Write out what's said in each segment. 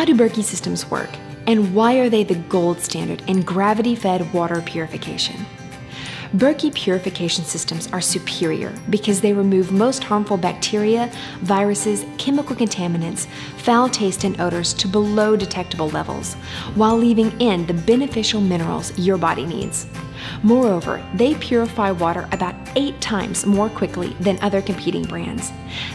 How do Berkey systems work, and why are they the gold standard in gravity-fed water purification? Berkey purification systems are superior because they remove most harmful bacteria, viruses, chemical contaminants, foul taste, and odors to below detectable levels, while leaving in the beneficial minerals your body needs. Moreover, they purify water about 8 times more quickly than other competing brands.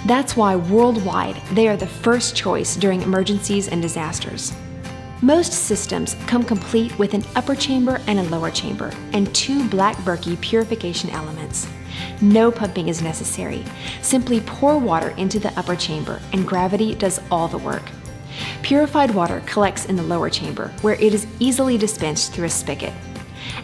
That's why worldwide they are the first choice during emergencies and disasters. Most systems come complete with an upper chamber and a lower chamber, and 2 black Berkey purification elements. No pumping is necessary. Simply pour water into the upper chamber, and gravity does all the work. Purified water collects in the lower chamber, where it is easily dispensed through a spigot.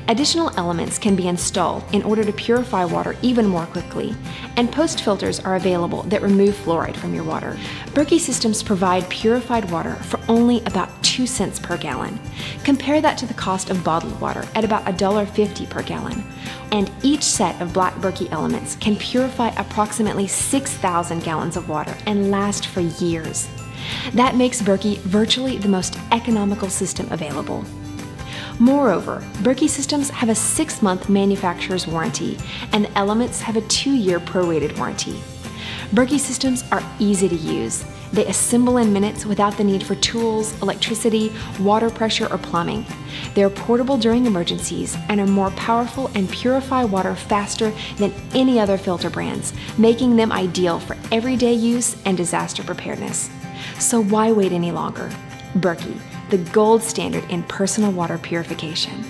Additional elements can be installed in order to purify water even more quickly, and post-filters are available that remove fluoride from your water. Berkey systems provide purified water for only about 2 cents per gallon. Compare that to the cost of bottled water at about $1.50 per gallon. And each set of black Berkey elements can purify approximately 6,000 gallons of water and last for years. That makes Berkey virtually the most economical system available. Moreover, Berkey systems have a 6-month manufacturer's warranty, and the elements have a 2-year prorated warranty. Berkey systems are easy to use. They assemble in minutes without the need for tools, electricity, water pressure, or plumbing. They are portable during emergencies and are more powerful and purify water faster than any other filter brands, making them ideal for everyday use and disaster preparedness. So why wait any longer? Berkey, the gold standard in personal water purification.